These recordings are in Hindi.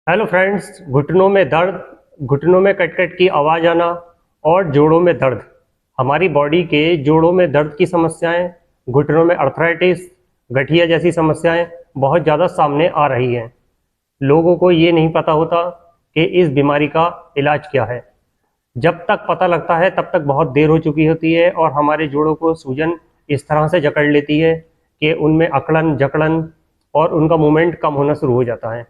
Hello friends. घुटनों में दर्द, घुटनों में कट-कट की आवाज़ आना और जोड़ों में दर्द। हमारी बॉडी के जोड़ों में दर्द की समस्याएं, घुटनों में अर्थराइटिस, गठिया जैसी समस्याएं बहुत ज़्यादा सामने आ रही हैं। लोगों को ये नहीं पता होता कि इस बीमारी का इलाज क्या है। जब तक पता लगता है तब तक बहुत देर हो चुकी होती है और हमारे जोड़ों को सूजन इस तरह से जकड़ लेती है कि उनमें अकड़न जकड़न और उनका मूवमेंट कम होना शुरू हो जाता है।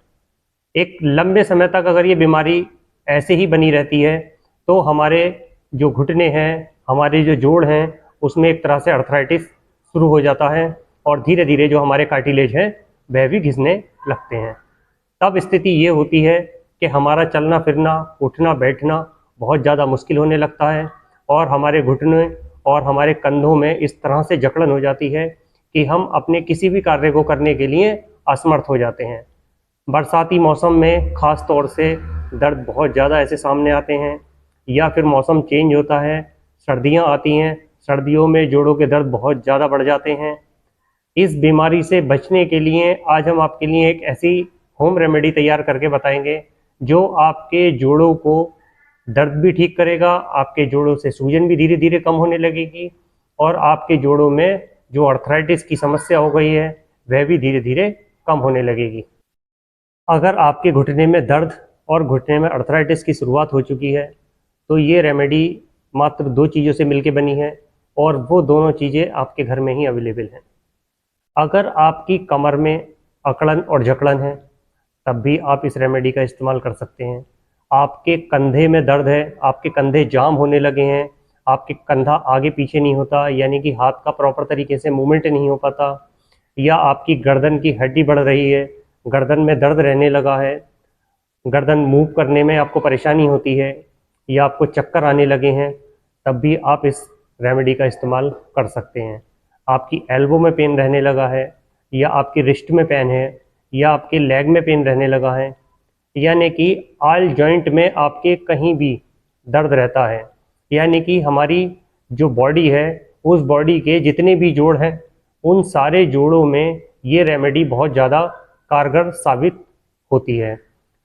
एक लंबे समय तक अगर ये बीमारी ऐसे ही बनी रहती है तो हमारे जो घुटने हैं, हमारे जो जोड़ हैं, उसमें एक तरह से अर्थराइटिस शुरू हो जाता है और धीरे धीरे जो हमारे कार्टिलेज हैं वह भी घिसने लगते हैं। तब स्थिति ये होती है कि हमारा चलना फिरना, उठना बैठना बहुत ज़्यादा मुश्किल होने लगता है और हमारे घुटने और हमारे कंधों में इस तरह से जकड़न हो जाती है कि हम अपने किसी भी कार्य को करने के लिए असमर्थ हो जाते हैं। बरसाती मौसम में ख़ास तौर से दर्द बहुत ज़्यादा ऐसे सामने आते हैं, या फिर मौसम चेंज होता है, सर्दियाँ आती हैं, सर्दियों में जोड़ों के दर्द बहुत ज़्यादा बढ़ जाते हैं। इस बीमारी से बचने के लिए आज हम आपके लिए एक ऐसी होम रेमेडी तैयार करके बताएंगे जो आपके जोड़ों को दर्द भी ठीक करेगा, आपके जोड़ों से सूजन भी धीरे धीरे कम होने लगेगी और आपके जोड़ों में जो अर्थराइटिस की समस्या हो गई है वह भी धीरे धीरे कम होने लगेगी। अगर आपके घुटने में दर्द और घुटने में अर्थराइटिस की शुरुआत हो चुकी है तो ये रेमेडी मात्र 2 चीज़ों से मिलके बनी है और वो दोनों चीज़ें आपके घर में ही अवेलेबल हैं। अगर आपकी कमर में अकड़न और जकड़न है तब भी आप इस रेमेडी का इस्तेमाल कर सकते हैं। आपके कंधे में दर्द है, आपके कंधे जाम होने लगे हैं, आपके कंधा आगे पीछे नहीं होता, यानी कि हाथ का प्रॉपर तरीके से मूवमेंट नहीं हो पाता, या आपकी गर्दन की हड्डी बढ़ रही है, गर्दन में दर्द रहने लगा है, गर्दन मूव करने में आपको परेशानी होती है, या आपको चक्कर आने लगे हैं, तब भी आप इस रेमेडी का इस्तेमाल कर सकते हैं। आपकी एल्बो में पेन रहने लगा है, या आपकी रिस्ट में पेन है, या आपके लेग में पेन रहने लगा है, यानी कि ऑल जॉइंट में आपके कहीं भी दर्द रहता है, यानी कि हमारी जो बॉडी है उस बॉडी के जितने भी जोड़ हैं उन सारे जोड़ों में ये रेमेडी बहुत ज़्यादा कारगर साबित होती है।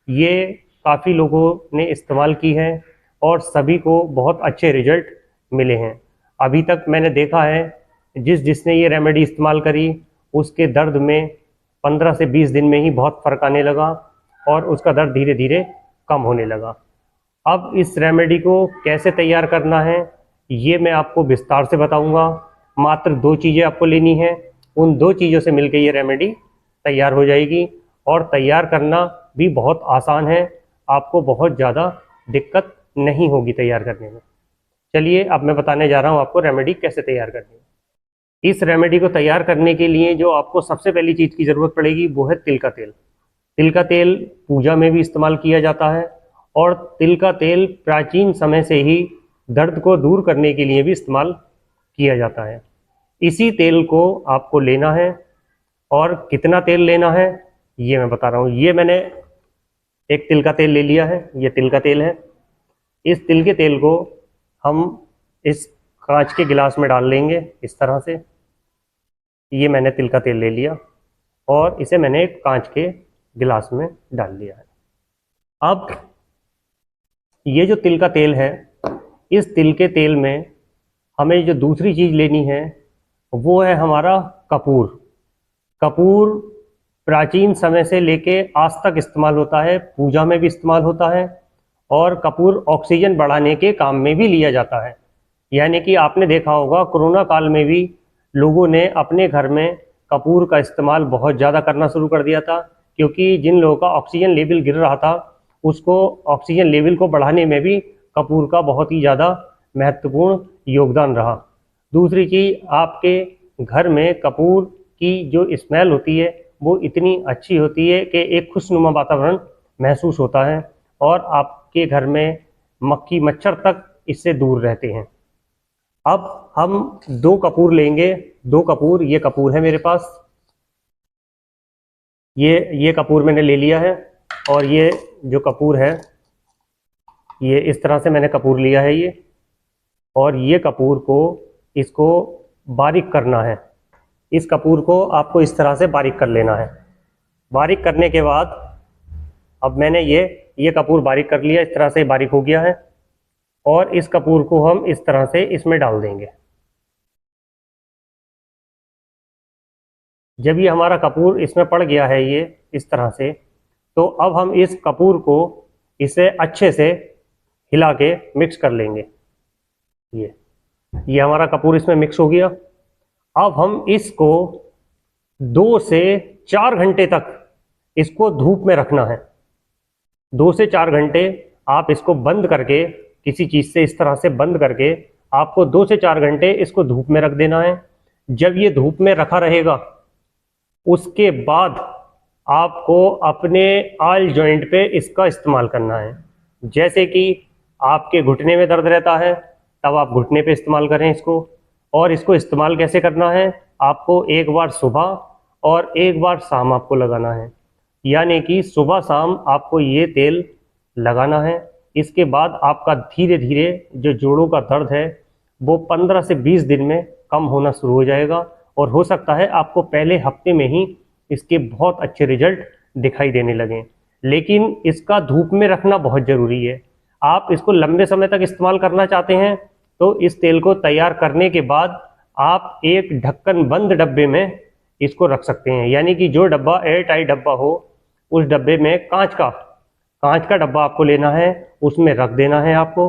ये काफ़ी लोगों ने इस्तेमाल की है और सभी को बहुत अच्छे रिजल्ट मिले हैं। अभी तक मैंने देखा है जिसने ये रेमेडी इस्तेमाल करी उसके दर्द में 15 से 20 दिन में ही बहुत फ़र्क आने लगा और उसका दर्द धीरे धीरे कम होने लगा। अब इस रेमेडी को कैसे तैयार करना है ये मैं आपको विस्तार से बताऊंगा। मात्र 2 चीज़ें आपको लेनी है, उन 2 चीज़ों से मिलकर ये रेमेडी तैयार हो जाएगी और तैयार करना भी बहुत आसान है, आपको बहुत ज़्यादा दिक्कत नहीं होगी तैयार करने में। चलिए अब मैं बताने जा रहा हूँ आपको रेमेडी कैसे तैयार करनी है। इस रेमेडी को तैयार करने के लिए जो आपको सबसे पहली चीज़ की ज़रूरत पड़ेगी वो है तिल का तेल। तिल का तेल पूजा में भी इस्तेमाल किया जाता है और तिल का तेल प्राचीन समय से ही दर्द को दूर करने के लिए भी इस्तेमाल किया जाता है। इसी तेल को आपको लेना है और कितना तेल लेना है ये मैं बता रहा हूँ। ये मैंने एक तिल का तेल ले लिया है, ये तिल का तेल है। इस तिल के तेल को हम इस कांच के गिलास में डाल लेंगे इस तरह से। ये मैंने तिल का तेल ले लिया और इसे मैंने एक कांच के गिलास में डाल लिया है। अब ये जो तिल का तेल है, इस तिल के तेल में हमें जो दूसरी चीज़ लेनी है वो है हमारा कपूर। कपूर प्राचीन समय से लेके आज तक इस्तेमाल होता है, पूजा में भी इस्तेमाल होता है और कपूर ऑक्सीजन बढ़ाने के काम में भी लिया जाता है। यानी कि आपने देखा होगा कोरोना काल में भी लोगों ने अपने घर में कपूर का इस्तेमाल बहुत ज़्यादा करना शुरू कर दिया था, क्योंकि जिन लोगों का ऑक्सीजन लेवल गिर रहा था उसको ऑक्सीजन लेवल को बढ़ाने में भी कपूर का बहुत ही ज़्यादा महत्वपूर्ण योगदान रहा। दूसरी चीज़, आपके घर में कपूर की जो स्मेल होती है वो इतनी अच्छी होती है कि एक खुशनुमा वातावरण महसूस होता है और आपके घर में मक्खी मच्छर तक इससे दूर रहते हैं। अब हम 2 कपूर लेंगे, 2 कपूर, ये कपूर है मेरे पास, ये कपूर मैंने ले लिया है और ये जो कपूर है ये इस तरह से मैंने कपूर लिया है ये, और ये कपूर को इसको बारीक करना है। इस कपूर को आपको इस तरह से बारीक कर लेना है। बारीक करने के बाद अब मैंने ये कपूर बारीक कर लिया, इस तरह से बारीक हो गया है। और इस कपूर को हम इस तरह से इसमें डाल देंगे। जब ये हमारा कपूर इसमें पड़ गया है ये इस तरह से, तो अब हम इस कपूर को इसे अच्छे से हिला के मिक्स कर लेंगे। ये हमारा कपूर इसमें मिक्स हो गया। अब हम इसको 2 से 4 घंटे तक इसको धूप में रखना है। 2 से 4 घंटे आप इसको बंद करके, किसी चीज़ से इस तरह से बंद करके आपको 2 से 4 घंटे इसको धूप में रख देना है। जब ये धूप में रखा रहेगा, उसके बाद आपको अपने आल जॉइंट पे इसका इस्तेमाल करना है। जैसे कि आपके घुटने में दर्द रहता है, तब आप घुटने पे इस्तेमाल करें इसको। और इसको इस्तेमाल कैसे करना है, आपको एक बार सुबह और एक बार शाम आपको लगाना है। यानी कि सुबह शाम आपको ये तेल लगाना है। इसके बाद आपका धीरे धीरे जो जोड़ों का दर्द है वो 15 से 20 दिन में कम होना शुरू हो जाएगा। और हो सकता है आपको पहले हफ्ते में ही इसके बहुत अच्छे रिजल्ट दिखाई देने लगें। लेकिन इसका धूप में रखना बहुत ज़रूरी है। आप इसको लंबे समय तक इस्तेमाल करना चाहते हैं तो इस तेल को तैयार करने के बाद आप एक ढक्कन बंद डब्बे में इसको रख सकते हैं। यानी कि जो डब्बा एयर टाइट डब्बा हो, उस डब्बे में कांच का डब्बा आपको लेना है, उसमें रख देना है आपको।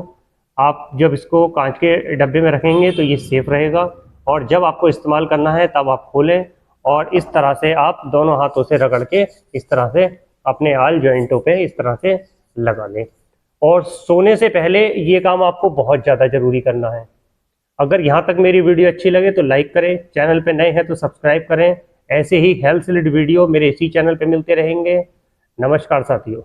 आप जब इसको कांच के डब्बे में रखेंगे तो ये सेफ रहेगा। और जब आपको इस्तेमाल करना है तब आप खोलें और इस तरह से आप दोनों हाथों से रगड़ के इस तरह से अपने आल जॉइंटों पे इस तरह से लगा लें। और सोने से पहले ये काम आपको बहुत ज़्यादा ज़रूरी करना है। अगर यहाँ तक मेरी वीडियो अच्छी लगे तो लाइक करें, चैनल पे नए हैं तो सब्सक्राइब करें। ऐसे ही हेल्थ से रिलेटेड वीडियो मेरे इसी चैनल पे मिलते रहेंगे। नमस्कार साथियों।